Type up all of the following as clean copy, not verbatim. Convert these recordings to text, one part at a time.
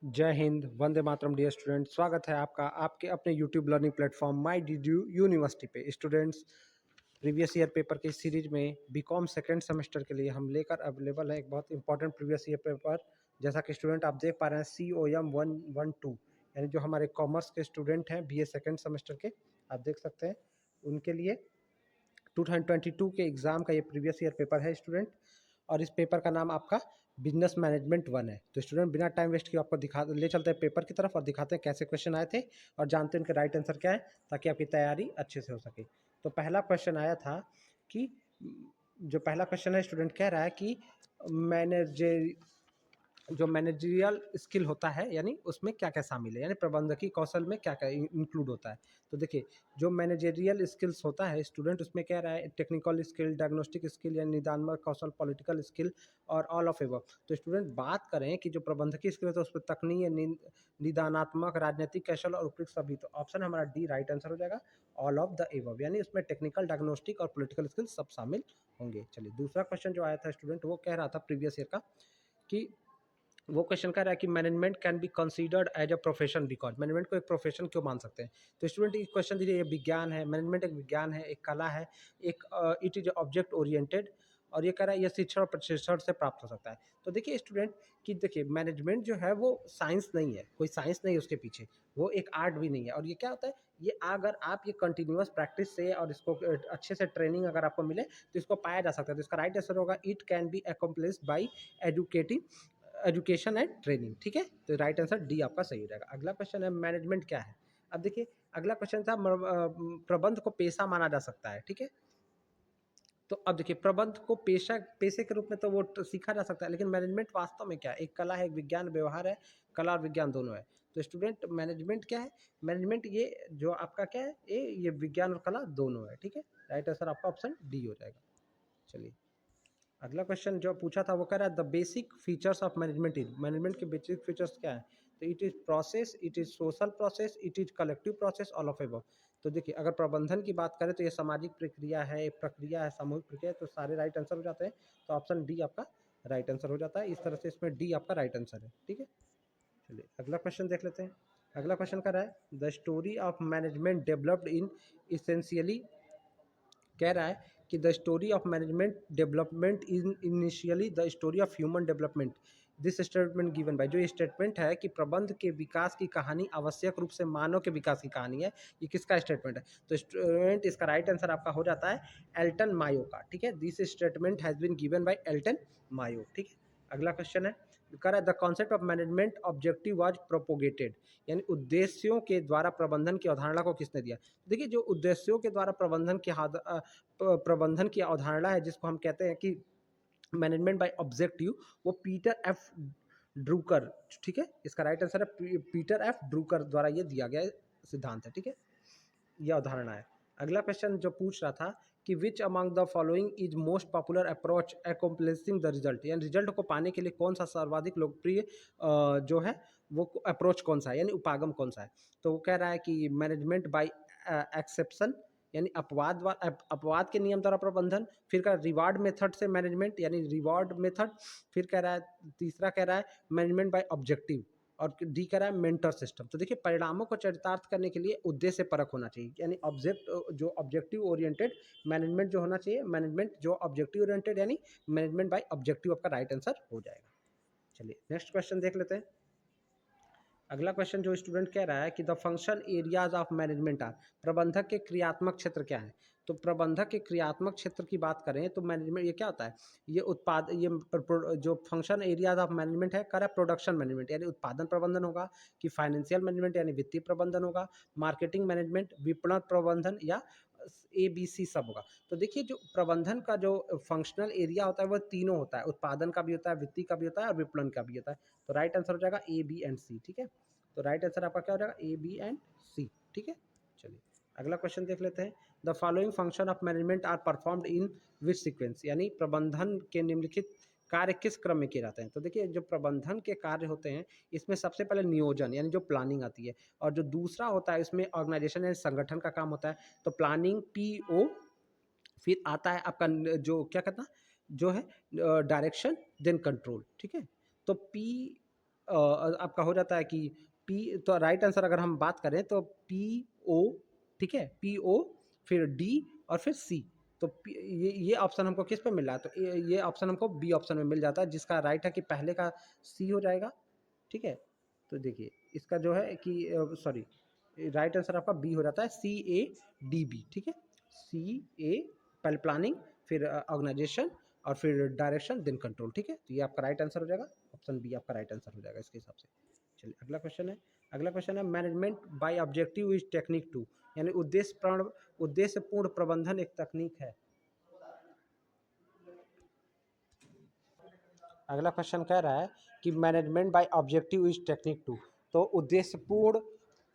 जय Hind, Vande Mataram dear student. स्वागत है आपका आपके अपने यूट्यूब लर्निंग प्लेटफॉर्म माई डी यूनिवर्सिटी पे। स्टूडेंट्स, प्रीवियस ईयर पेपर की सीरीज में बीकॉम सेकेंड सेमेस्टर के लिए हम लेकर अवेलेबल है एक बहुत इंपॉर्टेंट प्रीवियस ईयर पेपर। जैसा कि स्टूडेंट आप देख पा रहे हैं COM 112, यानी जो हमारे कॉमर्स के स्टूडेंट हैं BA सेकेंड सेमेस्टर के, आप देख सकते हैं उनके लिए 2022 के एग्ज़ाम का ये प्रीवियस ईयर पेपर है स्टूडेंट। और इस पेपर का नाम आपका बिजनेस मैनेजमेंट 1 है। तो स्टूडेंट बिना टाइम वेस्ट किए आपको ले चलते हैं पेपर की तरफ और दिखाते हैं कैसे क्वेश्चन आए थे और जानते हैं उनके राइट आंसर क्या है, ताकि आपकी तैयारी अच्छे से हो सके। तो पहला क्वेश्चन आया था कि जो पहला क्वेश्चन है, स्टूडेंट कह रहा है कि मैनेजर जो मैनेजरियल स्किल होता है, यानी उसमें क्या क्या शामिल है, यानी प्रबंधकीय कौशल में क्या क्या इंक्लूड होता है। तो देखिए, जो मैनेजरियल स्किल्स होता है स्टूडेंट, उसमें क्या रहा है, टेक्निकल स्किल, डायग्नोस्टिक स्किल या निदानात्मक कौशल, पॉलिटिकल स्किल और ऑल ऑफ एबव। तो स्टूडेंट बात करें कि जो प्रबंधकीय स्किल होता है उस पर तकनीय, निदानात्मक, राजनीतिक कौशल और उपयुक्त सभी। तो ऑप्शन हमारा डी राइट आंसर हो जाएगा, ऑल ऑफ द एबव, यानी उसमें टेक्निकल, डायग्नोस्टिक और पॉलिटिकल स्किल सब शामिल होंगे। चलिए, दूसरा क्वेश्चन जो आया था स्टूडेंट, वो कह रहा था प्रीवियस ईयर का कि वो क्वेश्चन कह रहा है कि management can be considered as a profession, because management को एक प्रोफेशन क्यों मान सकते हैं। तो स्टूडेंट ये क्वेश्चन दीजिए, ये विज्ञान है, मैनेजमेंट एक विज्ञान है, एक कला है, एक इट इज ऑब्जेक्ट ओरिएंटेड, और ये कह रहा है ये शिक्षण और प्रशिक्षण से प्राप्त हो सकता है। तो देखिए स्टूडेंट कि देखिए, मैनेजमेंट जो है वो साइंस नहीं है, कोई साइंस नहीं है उसके पीछे, वो एक आर्ट भी नहीं है। और ये क्या होता है, ये अगर आप ये कंटिन्यूअस प्रैक्टिस से और इसको अच्छे से ट्रेनिंग अगर आपको मिले तो इसको पाया जा सकता है। तो इसका राइट आंसर होगा, it can be accomplished by educating education and training. ठीक है, तो राइट आंसर डी आपका सही हो जाएगा। अगला क्वेश्चन है, मैनेजमेंट क्या है। अब देखिए, अगला क्वेश्चन था प्रबंध को पेशा माना जा सकता है। ठीक है, तो अब देखिए, प्रबंध को पेशे के रूप में तो वो सीखा जा सकता है, लेकिन मैनेजमेंट वास्तव में क्या है, एक कला है, एक विज्ञान, व्यवहार है, कला और विज्ञान दोनों है। तो स्टूडेंट मैनेजमेंट क्या है, मैनेजमेंट ये जो आपका क्या है, ये विज्ञान और कला दोनों है। ठीक है, राइट आंसर आपका ऑप्शन डी हो जाएगा। चलिए, अगला क्वेश्चन जो पूछा था वो कह रहा है, the basic features of management is, management के बेसिक फीचर्स क्या है। तो it is process, it is social process, it is collective process, all of above. तो देखिए, अगर प्रबंधन की बात करें तो ये सामाजिक प्रक्रिया है, एक प्रक्रिया है, सामूहिक प्रक्रिया है, तो सारे राइट आंसर हो जाते हैं। तो ऑप्शन डी आपका राइट आंसर हो जाता है। इस तरह से इसमें डी आपका राइट आंसर है। ठीक है, चलिए अगला क्वेश्चन देख लेते हैं। अगला क्वेश्चन कर रहा है, the story of management developed in essentially, कह रहा है कि the story of management development in initially the story of human development. This statement given by, जो ये स्टेटमेंट है कि प्रबंध के विकास की कहानी आवश्यक रूप से मानव के विकास की कहानी है, ये किसका स्टेटमेंट है। तो स्टूडेंट इसका राइट आंसर आपका हो जाता है एल्टन मायो का। ठीक है, this statement has been given by Elton Mayo. ठीक है, अगला क्वेश्चन है, कर the concept of management objective was propagated, यानी उद्देश्यों के द्वारा प्रबंधन की अवधारणा को किसने दिया। देखिए, जो उद्देश्यों के द्वारा प्रबंधन की अवधारणा है, जिसको हम कहते हैं कि मैनेजमेंट बाय ऑब्जेक्टिव, वो पीटर एफ ड्रूकर। ठीक है, इसका राइट आंसर है पीटर एफ ड्रूकर द्वारा ये दिया गया सिद्धांत है। ठीक है, यह अवधारणा है। अगला क्वेश्चन जो पूछ रहा था कि which among the following is most popular approach accomplishing the result, यानी रिजल्ट को पाने के लिए कौन सा सर्वाधिक लोकप्रिय जो है वो अप्रोच कौन सा है, यानी उपागम कौन सा है। तो वो कह रहा है कि मैनेजमेंट बाय एक्सेप्शन, यानी अपवाद के नियम द्वारा प्रबंधन, फिर का रिवार्ड मेथड से मैनेजमेंट, यानी रिवार्ड मेथड, फिर कह रहा है तीसरा कह रहा है मैनेजमेंट बाय ऑब्जेक्टिव, और डी कह रहा है मेंटर सिस्टम। तो देखिए, परिणामों को चरितार्थ करने के लिए उद्देश्य परक होना चाहिए, यानी जो ऑब्जेक्टिव ओरिएंटेड मैनेजमेंट जो होना चाहिए, मैनेजमेंट जो ऑब्जेक्टिव ओरिएंटेड, यानी मैनेजमेंट बाय ऑब्जेक्टिव आपका राइट आंसर हो जाएगा। चलिए नेक्स्ट क्वेश्चन देख लेते हैं। अगला क्वेश्चन जो स्टूडेंट कह रहा है कि the function areas of management are, प्रबंधक के क्रियात्मक क्षेत्र क्या है। तो प्रबंधक के क्रियात्मक क्षेत्र की बात करें तो मैनेजमेंट ये क्या होता है, जो फंक्शन एरियाज ऑफ मैनेजमेंट है, कर प्रोडक्शन मैनेजमेंट यानी उत्पादन प्रबंधन होगा, कि फाइनेंशियल मैनेजमेंट यानी वित्तीय प्रबंधन होगा, मार्केटिंग मैनेजमेंट, विपणन प्रबंधन, या ABC सब होगा। तो देखिए, जो प्रबंधन का जो फंक्शनल एरिया होता है वो तीनों होता है, उत्पादन का भी होता है, वित्तीय का भी होता है और विपणन का भी होता है। तो राइट आंसर हो जाएगा A, B एंड C। ठीक है, तो राइट आंसर आपका क्या हो जाएगा, A, B एंड C। ठीक है, चलिए अगला क्वेश्चन देख लेते हैं। The following function of management are performed in which sequence, यानी प्रबंधन के निम्नलिखित कार्य किस क्रम में किए जाते हैं। तो देखिए, जो प्रबंधन के कार्य होते हैं इसमें सबसे पहले नियोजन यानी जो प्लानिंग आती है, और जो दूसरा होता है इसमें ऑर्गेनाइजेशन यानी संगठन का काम होता है। तो प्लानिंग PO, फिर आता है आपका जो क्या कहता है जो है डायरेक्शन, देन कंट्रोल। ठीक है, तो P आपका हो जाता है कि पी, तो राइट आंसर अगर हम बात करें तो पी ओ, ठीक है, पी ओ फिर डी और फिर सी। तो ये ऑप्शन हमको किस पे मिल रहा है, तो ये ऑप्शन हमको बी ऑप्शन में मिल जाता है, जिसका राइट है कि पहले का सी हो जाएगा, ठीक है। तो देखिए इसका जो है कि सॉरी, राइट आंसर आपका बी हो जाता है, सी ए डी बी, ठीक है। सी ए पहले प्लानिंग, फिर ऑर्गेनाइजेशन और फिर डायरेक्शन देन कंट्रोल, ठीक है। तो ये आपका राइट आंसर हो जाएगा, ऑप्शन बी आपका राइट आंसर हो जाएगा इसके हिसाब से। चलिए अगला क्वेश्चन है, अगला क्वेश्चन है management by objective is technique to, यानी उद्देश्यपूर्ण प्रबंधन एक तकनीक है। अगला क्वेश्चन कह रहा है कि management by objective is technique to, तो उद्देश्यपूर्ण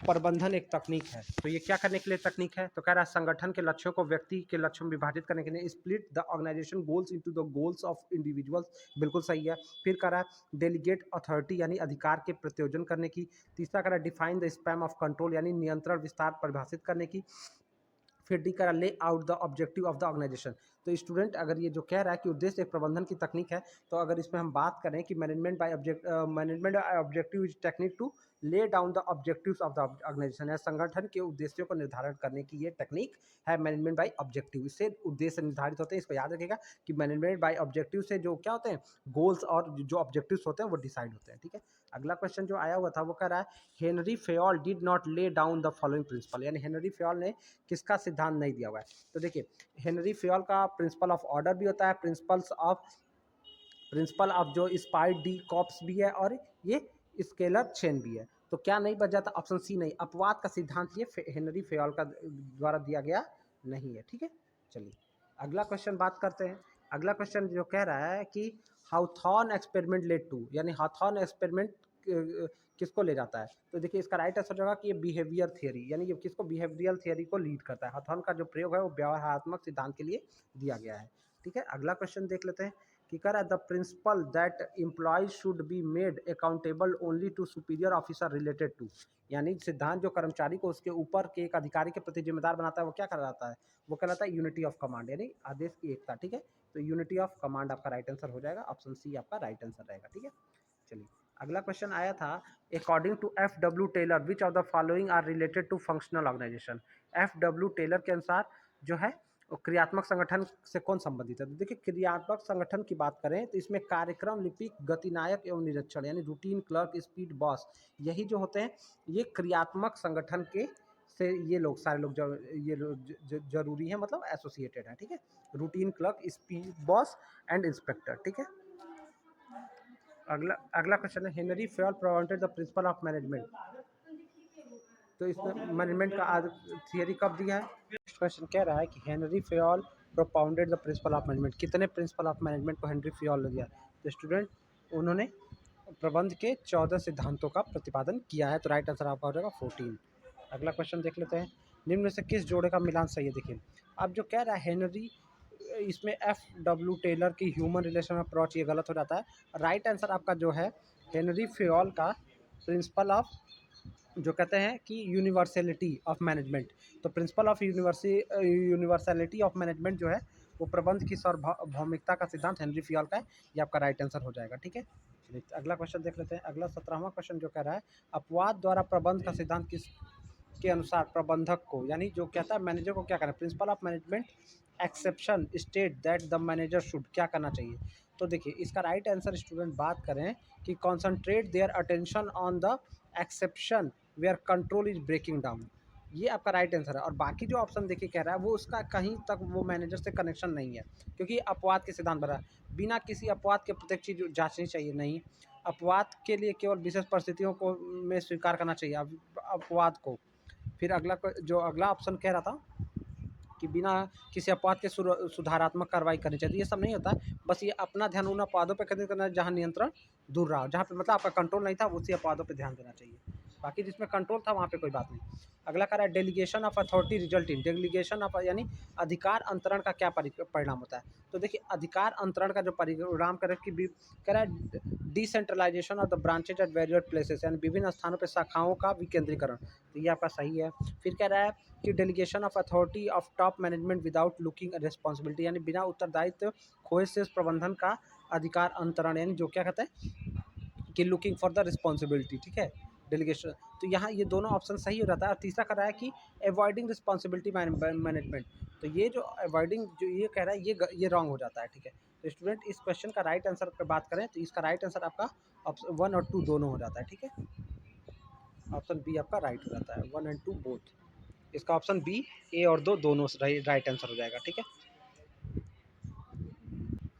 प्रबंधन एक तकनीक है। तो ये क्या करने के लिए तकनीक है, तो कह रहा है संगठन के लक्ष्यों को व्यक्ति के लक्ष्यों में विभाजित करने के लिए, split the organisation goals into the goals of individuals, बिल्कुल सही है। फिर कह रहा है डेलीगेट अथॉरिटी, यानी अधिकार के प्रत्योजन करने की। तीसरा कह रहा है define the span of control, यानी नियंत्रण विस्तार परिभाषित करने की। फिर डी करा lay out the objective of the organisation. तो स्टूडेंट अगर ये जो कह रहा है कि उद्देश्य एक प्रबंधन की तकनीक है, तो अगर इसमें हम बात करें कि management by objective is technique to lay down the objectives of the organisation, है संगठन के उद्देश्यों को निर्धारण करने की ये टेक्निक है मैनेजमेंट बाय ऑब्जेक्टिव। इससे उद्देश्य निर्धारित होते हैं, इसको याद रखिएगा कि मैनेजमेंट बाय ऑब्जेक्टिव से जो क्या होते हैं, गोल्स और जो ऑब्जेक्टिव्स होते हैं वो डिसाइड होते हैं, ठीक है। अगला क्वेश्चन जो आया हुआ था वो कह रहा है Henri Fayol did not lay down the following principle, यानी हेनरी फेयोल ने किसका सिद्धांत नहीं दिया हुआ है। तो देखिए हेनरी फेयोल का प्रिंसिपल ऑफ ऑर्डर भी होता है, प्रिंसिपल ऑफ जो स्पाइड डी कॉप्स भी है, और ये स्केलर चेन भी है। तो क्या नहीं बच जाता, ऑप्शन सी नहीं, अपवाद का सिद्धांत ये हेनरी फेयोल का द्वारा दिया गया नहीं है, ठीक है। चलिए अगला क्वेश्चन बात करते हैं। अगला क्वेश्चन जो कह रहा है कि हाउथॉर्न एक्सपेरिमेंट लेड टू, यानी हाउथॉर्न एक्सपेरिमेंट किसको ले जाता है। तो देखिए इसका राइट आंसर होगा कि ये बिहेवियर थियरी, यानी ये किसको, बिहेवियरल थियरी को लीड करता है। हाउथॉर्न का जो प्रयोग है वो व्यवहारात्मक सिद्धांत के लिए दिया गया है, ठीक है। अगला क्वेश्चन देख लेते हैं कि कह रहा है the principle that employees should be made accountable only to superior officer related to, यानी सिद्धांत जो कर्मचारी को उसके ऊपर के एक अधिकारी के प्रति जिम्मेदार बनाता है वो क्या कहलाता है, वो कहलाता है यूनिटी ऑफ कमांड, यानी आदेश की एकता, ठीक है। तो यूनिटी ऑफ कमांड आपका राइट आंसर हो जाएगा, ऑप्शन सी आपका राइट आंसर रहेगा, ठीक है। चलिए अगला क्वेश्चन आया था according to F W Taylor which of the following are related to functional organisation. F W Taylor के अनुसार जो है क्रियात्मक संगठन से कौन संबंधित है। तो देखिए क्रियात्मक संगठन की बात करें तो इसमें कार्यक्रम लिपिक गतिनायक एवं निरीक्षण, यानी रूटीन क्लर्क स्पीड बॉस, यही जो होते हैं ये क्रियात्मक संगठन के से ये लोग सारे लोग ये लोग जरूरी है, मतलब एसोसिएटेड है, ठीक है। Routine clerk speed boss and inspector, ठीक है। अगला अगला क्वेश्चन है Henri Fayol provided the principle of management, तो इसमें मैनेजमेंट का थियरी कब दिया है। नेक्स्ट क्वेश्चन कह रहा है कि Henry Fayol propounded the principle of management, कितने प्रिंसिपल ऑफ मैनेजमेंट को हेनरी फेयोल ने दिया। तो स्टूडेंट उन्होंने प्रबंध के 14 सिद्धांतों का प्रतिपादन किया है, तो राइट आंसर आपका हो जाएगा 14। अगला क्वेश्चन देख लेते हैं निम्न में से किस जोड़े का मिलान सही है। देखिए अब जो कह रहा है हेनरी, इसमें एफ डब्ल्यू टेलर की ह्यूमन रिलेशन अप्रोच ये गलत हो जाता है। राइट आंसर आपका जो है हेनरी फेयोल का प्रिंसिपल ऑफ जो कहते हैं कि यूनिवर्सलिटी ऑफ मैनेजमेंट, तो principle of universality of management जो है वो प्रबंध की सार्वभौमिकता का सिद्धांत हेनरी फेयोल का है, ये आपका राइट आंसर हो जाएगा, ठीक है। चलिए अगला क्वेश्चन देख लेते हैं। अगला 17वां क्वेश्चन जो कह रहा है अपवाद द्वारा प्रबंध का सिद्धांत किस के अनुसार प्रबंधक को, यानी जो कहता है मैनेजर को क्या करना है, principle of management exception state that the manager should क्या करना चाहिए। तो देखिए इसका राइट आंसर स्टूडेंट बात करें कि concentrate their attention on the exception where control is breaking down, ये आपका राइट आंसर है। और बाकी जो ऑप्शन देखिए कह रहा है वो उसका कहीं तक वो मैनेजर से कनेक्शन नहीं है, क्योंकि अपवाद के सिद्धांत बना बिना किसी अपवाद के प्रत्येक चीज जांचनी चाहिए, नहीं, अपवाद के लिए केवल विशेष परिस्थितियों को में स्वीकार करना चाहिए अपवाद को। फिर अगला जो अगला ऑप्शन कह रहा था कि बिना किसी अपवाद के सुधारात्मक कार्रवाई करनी चाहिए, ये सब नहीं होता है, बस ये अपना ध्यान उन अपवादों पर केंद्रित करना है जहाँ नियंत्रण दूर रहा हो, जहाँ पे मतलब आपका कंट्रोल नहीं था उसी अपवादों पे ध्यान देना चाहिए, बाकी जिसमें कंट्रोल था वहाँ पे कोई बात नहीं। अगला कह रहा है delegation of authority result in, delegation of यानी अधिकार अंतरण का क्या परिणाम होता है। तो देखिए अधिकार अंतरण का जो परिणाम कह रहा है decentralisation of the branches at various places, यानी विभिन्न स्थानों पर शाखाओं का विकेंद्रीकरण, तो ये आपका सही है। फिर कह रहा है कि delegation of authority of top management without looking responsibility, यानी बिना उत्तरदायित्व खोए से प्रबंधन का अधिकार अंतरण, यानी जो क्या कहते हैं कि लुकिंग फॉर द रिस्पॉन्सिबिलिटी, ठीक है, डेलीगेशन। तो यहाँ ये दोनों ऑप्शन सही हो जाता है। और तीसरा कर रहा है कि अवॉइडिंग रिस्पॉन्सिबिलिटी मैनेजमेंट। तो ये जो अवॉइडिंग जो ये कह रहा है ये रॉन्ग हो जाता है, ठीक है। तो स्टूडेंट इस क्वेश्चन का राइट आंसर पर बात करें तो इसका राइट आंसर आपका ऑप्शन 1 और 2 दोनों हो जाता है, ठीक है। ऑप्शन बी आपका राइट हो जाता है, 1 एंड 2 बोथ। इसका ऑप्शन बी, ए और 2 दोनों राइट आंसर हो जाएगा, ठीक है।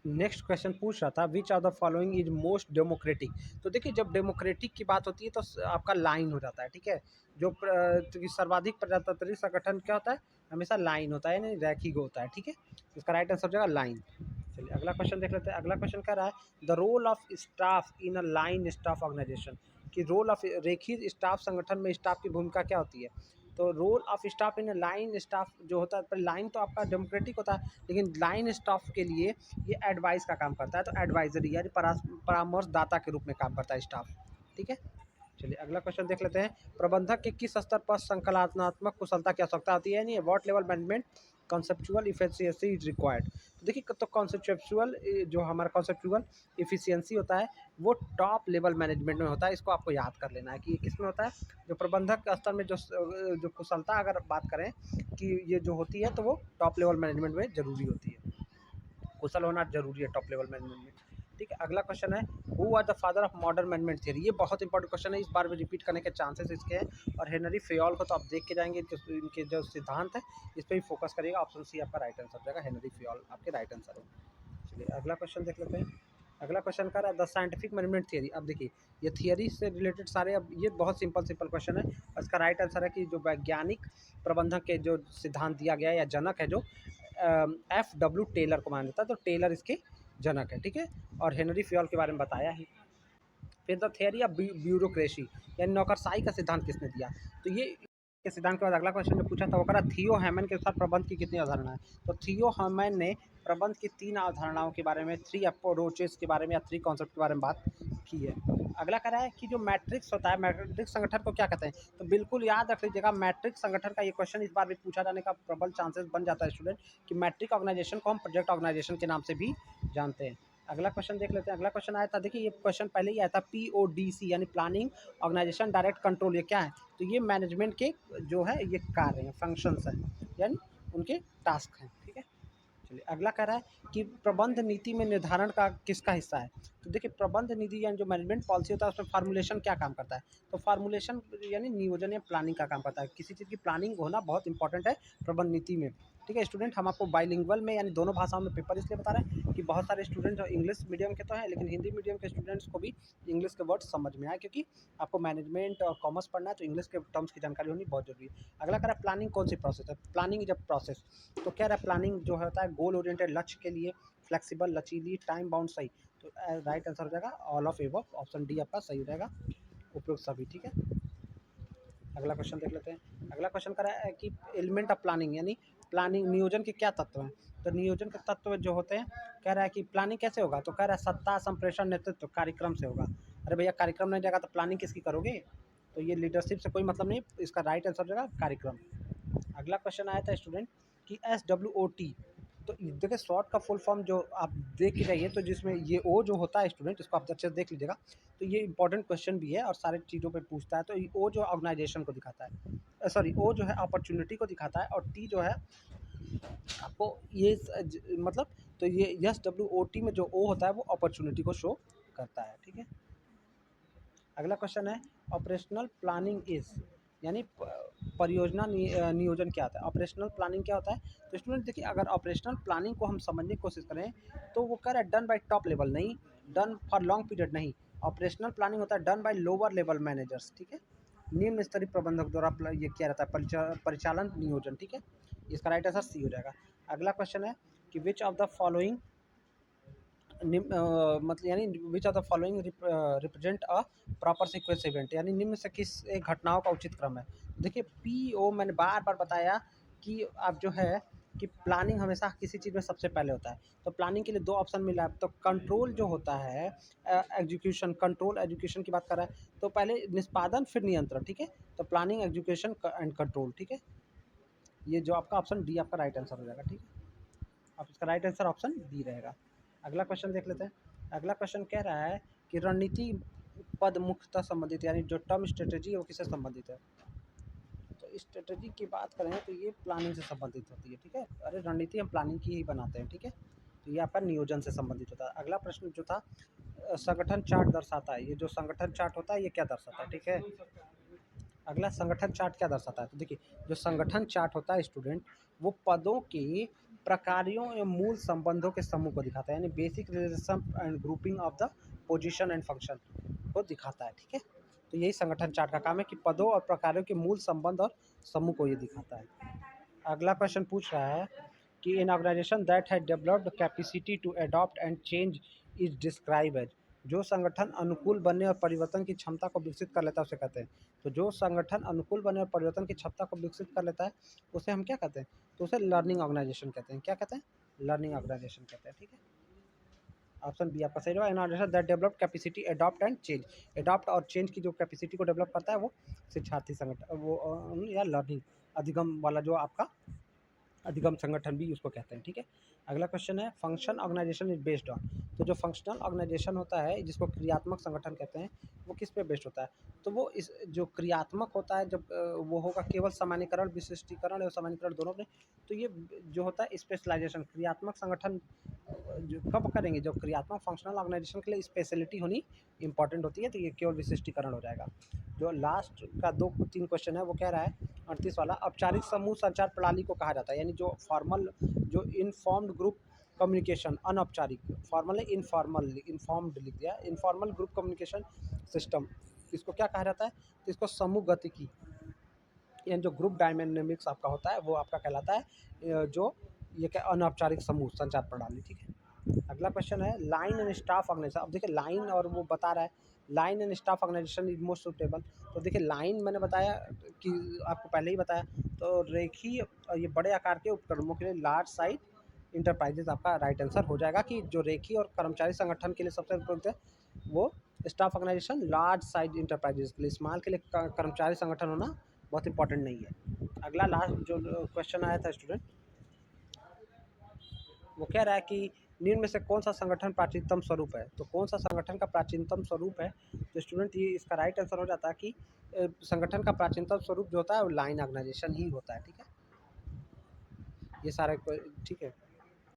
नेक्स्ट क्वेश्चन पूछ रहा था which are the following is most democratic. तो देखिए जब डेमोक्रेटिक की बात होती है तो आपका लाइन हो जाता है, ठीक है। जो सर्वाधिक प्रजातंत्री संगठन क्या होता है, हमेशा लाइन होता है, यानी रैखिक होता है, ठीक है। इसका राइट आंसर हो जाएगा लाइन। चलिए अगला क्वेश्चन देख लेते हैं। अगला क्वेश्चन कह रहा है the role of staff in a line staff organisation. कि रोल ऑफ रेखीय स्टाफ संगठन में स्टाफ की भूमिका क्या होती है। तो role of staff in line staff जो होता है, पर लाइन तो आपका डेमोक्रेटिक होता है, लेकिन लाइन स्टाफ के लिए ये एडवाइस का काम करता है। तो एडवाइजरी यानी परामर्शदाता के रूप में काम करता है स्टाफ, ठीक है। चलिए अगला क्वेश्चन देख लेते हैं। प्रबंधक के किस स्तर पर संकलनात्मक कुशलता की आवश्यकता होती है, यानी what level management conceptual efficiency is required. तो देखिए तो कॉन्सेप्चुअल जो हमारा कॉन्सेप्चुअल इफिशियंसी होता है वो टॉप लेवल मैनेजमेंट में होता है। इसको आपको याद कर लेना है कि ये किस में होता है। जो प्रबंधक के स्तर में जो कुशलता अगर बात करें कि ये जो होती है तो वो टॉप लेवल मैनेजमेंट में जरूरी होती है, कुशल होना जरूरी है टॉप लेवल मैनेजमेंट में, ठीक है। अगला क्वेश्चन है who are the father of modern management theory. ये बहुत इंपॉर्टेंट क्वेश्चन है, इस बार में रिपीट करने के चांसेस इसके हैं। और हेनरी फेयोल को तो आप देख के जाएंगे, इनके जो सिद्धांत है इस पर भी फोकस करिएगा। ऑप्शन सी आपका राइट आंसर जाएगा, हेनरी फेयोल आपके राइट आंसर है। चलिए अगला क्वेश्चन देख लेते हैं। अगला क्वेश्चन कर रहा है द साइंटिफिक मैनेजमेंट थियरी। अब देखिए ये थियरी से रिलेटेड सारे, अब ये बहुत सिंपल क्वेश्चन है। इसका राइट आंसर है कि जो वैज्ञानिक प्रबंधन के जो सिद्धांत दिया गया है या जनक है जो F.W. टेलर को माना जाता है। तो टेलर इसके जनक है, ठीक है। और हेनरी फ्योल के बारे में बताया ही। फिर द थियरी ऑफ ब्यूरोक्रेसी यानी नौकरशाही का सिद्धांत किसने दिया। तो ये के सिद्धांत के बाद अगला क्वेश्चन में पूछा था वो करा थियो हैमन के अनुसार प्रबंध की कितनी अवधारणा है। तो थियो हैमन ने प्रबंध की 3 अवधारणाओं के बारे में, 3 अप्रोचेस के बारे में या 3 कॉन्सेप्ट के बारे में बात की है। अगला कह रहा है कि जो मैट्रिक्स होता है, मैट्रिक्स संगठन को क्या कहते हैं। तो बिल्कुल याद रख लीजिएगा मैट्रिक्स संगठन का ये क्वेश्चन इस बार भी पूछा जाने का प्रबल चांसेस बन जाता है स्टूडेंट, कि मैट्रिक ऑर्गेनाइजेशन को हम प्रोजेक्ट ऑर्गेनाइजेशन के नाम से भी जानते हैं। अगला क्वेश्चन देख लेते हैं। अगला क्वेश्चन आया था, देखिए ये क्वेश्चन पहले ही आया था, PODC यानी प्लानिंग ऑर्गेनाइजेशन डायरेक्ट कंट्रोल, ये क्या है। तो ये मैनेजमेंट के जो है ये कार्य हैं, फंक्शंस हैं, यानी उनके टास्क हैं, ठीक है। चलिए अगला कह रहा है कि प्रबंध नीति में निर्धारण का किसका हिस्सा है। तो देखिए प्रबंध नीति यानी जो मैनेजमेंट पॉलिसी होता है उसमें फार्मूलेशन क्या काम करता है। तो फार्मूलेशन यानी नियोजन या प्लानिंग का काम करता है। किसी चीज़ की प्लानिंग होना बहुत इंपॉर्टेंट है प्रबंध नीति में, ठीक है। स्टूडेंट हम आपको बाइलिंगुअल में यानी दोनों भाषाओं में पेपर इसलिए बता रहे हैं कि बहुत सारे स्टूडेंट जो इंग्लिश मीडियम के तो हैं, लेकिन हिंदी मीडियम के स्टूडेंट्स को भी इंग्लिश के वर्ड समझ में आए, क्योंकि आपको मैनेजमेंट और कॉमर्स पढ़ना है तो इंग्लिश के टर्म्स की जानकारी होनी बहुत जरूरी है। अगला कह रहा है प्लानिंग कौन सी प्रोसेस है। Planning is a process. तो क्या रहा है प्लानिंग जो होता है गोल ओरिएंटेड, लक्ष्य के लिए, फ्लेक्सिबल, लचीली, टाइम बाउंड, सही। तो राइट आंसर हो जाएगा all of above, option D आपका सही हो जाएगा, उपयुक्त सभी, ठीक है। अगला क्वेश्चन देख लेते हैं। अगला क्वेश्चन कर रहा है कि एलिमेंट ऑफ प्लानिंग यानी प्लानिंग नियोजन के क्या तत्व हैं। तो नियोजन के तत्व जो होते हैं, कह रहा है कि प्लानिंग कैसे होगा। तो कह रहा है सत्ता, संप्रेषण, नेतृत्व कार्यक्रम से होगा। अरे भैया कार्यक्रम नहीं जाएगा तो प्लानिंग किसकी करोगे। तो ये लीडरशिप से कोई मतलब नहीं, इसका राइट आंसर हो जाएगा कार्यक्रम। अगला क्वेश्चन आया था स्टूडेंट कि SWOT। तो देखिए शॉर्ट का फुल फॉर्म जो आप देख के जाइए, तो जिसमें ये ओ जो होता है स्टूडेंट, इसको आप अच्छे से देख लीजिएगा। तो ये इंपॉर्टेंट क्वेश्चन भी है और सारे चीज़ों पे पूछता है। तो ओ जो ऑर्गेनाइजेशन को दिखाता है, सॉरी ओ जो है अपॉर्चुनिटी को दिखाता है, और टी जो है आपको ये मतलब, तो ये SWOT में जो ओ होता है वो अपॉर्चुनिटी को शो करता है, ठीक है। अगला क्वेश्चन है ऑपरेशनल प्लानिंग इज यानी परियोजना नियोजन क्या होता है। ऑपरेशनल प्लानिंग क्या होता है। तो स्टूडेंट देखिए अगर ऑपरेशनल प्लानिंग को हम समझने की कोशिश करें तो वो कह रहा है डन बाय टॉप लेवल, नहीं डन फॉर लॉन्ग पीरियड, नहीं। ऑपरेशनल प्लानिंग होता है done by lower level managers, ठीक है। निम्न स्तरीय प्रबंधक द्वारा ये क्या रहता है परिचालन नियोजन, ठीक है। इसका राइट आंसर सी हो जाएगा। अगला क्वेश्चन है कि विच ऑफ द फॉलोइंग मतलब यानी which are the following represent a proper sequence event, यानी निम्न से किस एक घटनाओं का उचित क्रम है। देखिए PO मैंने बार बार बताया कि आप जो है कि प्लानिंग हमेशा किसी चीज़ में सबसे पहले होता है। तो प्लानिंग के लिए 2 ऑप्शन मिला है। तो कंट्रोल जो होता है एग्जीक्यूशन, कंट्रोल एजुकेशन की बात कर रहा है, तो पहले निष्पादन फिर नियंत्रण, ठीक है। तो प्लानिंग एजुकेशन एंड कंट्रोल, ठीक है। ये जो आपका ऑप्शन डी आपका राइट आंसर हो जाएगा, ठीक है। अब इसका राइट आंसर ऑप्शन बी रहेगा। अगला क्वेश्चन देख लेते हैं। अगला क्वेश्चन कह रहा है कि रणनीति पद मुख्यतः संबंधित, यानी जो टर्म स्ट्रेटेजी है वो किससे संबंधित है? तो स्ट्रेटेजी की बात करें तो ये प्लानिंग से संबंधित होती है, ठीक है। अरे रणनीति हम प्लानिंग की ही बनाते हैं, ठीक है। तो ये आपका नियोजन से संबंधित होता है। अगला प्रश्न जो था संगठन चार्ट दर्शाता है। ये जो संगठन चार्ट होता है ये क्या दर्शाता है, ठीक है। अगला संगठन चार्ट क्या दर्शाता है? तो देखिए जो संगठन चार्ट होता है स्टूडेंट, वो पदों के प्रकारों एवं मूल संबंधों के समूह को दिखाता है, यानी basic relation and grouping of the position and function को दिखाता है, ठीक है। तो यही संगठन चार्ट का काम है कि पदों और प्रकारों के मूल संबंध और समूह को ये दिखाता है। अगला क्वेश्चन पूछ रहा है कि in organisation that has developed capacity to adopt and change is describe as. जो संगठन अनुकूल बनने और परिवर्तन की क्षमता को विकसित कर लेता है उसे कहते हैं। तो जो संगठन अनुकूल बनने और परिवर्तन की क्षमता को विकसित कर लेता है उसे हम क्या कहते हैं? तो उसे लर्निंग ऑर्गेनाइजेशन कहते हैं। क्या कहते हैं? लर्निंग ऑर्गेनाइजेशन कहते हैं, ठीक है। ऑप्शन बी आपका सही होगा। In organisation that develop capacity adopt and change. Adopt और चेंज की जो कैपेसिटी को डेवलप करता है वो शिक्षार्थी संगठन, वो या लर्निंग अधिगम वाला जो आपका अधिगम संगठन भी उसको कहते हैं, ठीक है। अगला क्वेश्चन है function organisation is based on. तो जो फंक्शनल ऑर्गेनाइजेशन होता है जिसको क्रियात्मक संगठन कहते हैं वो किस पे बेस्ड होता है? तो वो इस जो क्रियात्मक होता है जब वो होगा केवल सामान्यीकरण, विशिष्टीकरण और सामान्यीकरण दोनों में। तो ये जो होता है स्पेशलाइजेशन, क्रियात्मक संगठन जो कब करेंगे? जो क्रियात्मक फंक्शनल ऑर्गेनाइजेशन के लिए स्पेशलिटी होनी इंपॉर्टेंट होती है, तो ये केवल विशिष्टीकरण हो जाएगा। जो लास्ट का 2-3 क्वेश्चन है वो कह रहा है 38 वाला, औपचारिक समूह संचार प्रणाली को कहा जाता है, यानी जो फॉर्मल, जो इनफॉर्म्ड ग्रुप कम्युनिकेशन, अनौपचारिक, फॉर्मल है इनफॉर्मल, इनफॉर्म्ड लिख दिया, इनफॉर्मल ग्रुप कम्युनिकेशन सिस्टम, इसको क्या कहा जाता है? तो इसको समूह गतिकी, यानी जो ग्रुप डायनेमिक्स आपका होता है वो आपका कहलाता है जो ये क्या अनौपचारिक समूह संचार प्रणाली, ठीक है। अगला क्वेश्चन है लाइन एंड स्टाफ ऑर्गेनाइजेशन। अब देखिए लाइन और वो बता रहा है line and staff organisation is most suitable. तो देखिए लाइन मैंने बताया कि आपको पहले ही बताया, तो रेखीय ये बड़े आकार के उपक्रमों के लिए लार्ज साइज इंटरप्राइजेज आपका राइट आंसर हो जाएगा कि जो रेखीय और कर्मचारी संगठन के लिए सबसे उपयुक्त है वो staff organisation, large size enterprises के लिए, स्मॉल के लिए कर्मचारी संगठन होना बहुत इंपॉर्टेंट नहीं है। अगला लास्ट जो क्वेश्चन आया था स्टूडेंट वो कह रहा है कि निम्न में से कौन सा संगठन प्राचीनतम स्वरूप है? तो कौन सा संगठन का प्राचीनतम स्वरूप है? तो स्टूडेंट ये इसका राइट आंसर हो जाता है कि संगठन का प्राचीनतम स्वरूप जो होता है वो लाइन ऑर्गेनाइजेशन ही होता है, ठीक है। ये सारे ठीक है।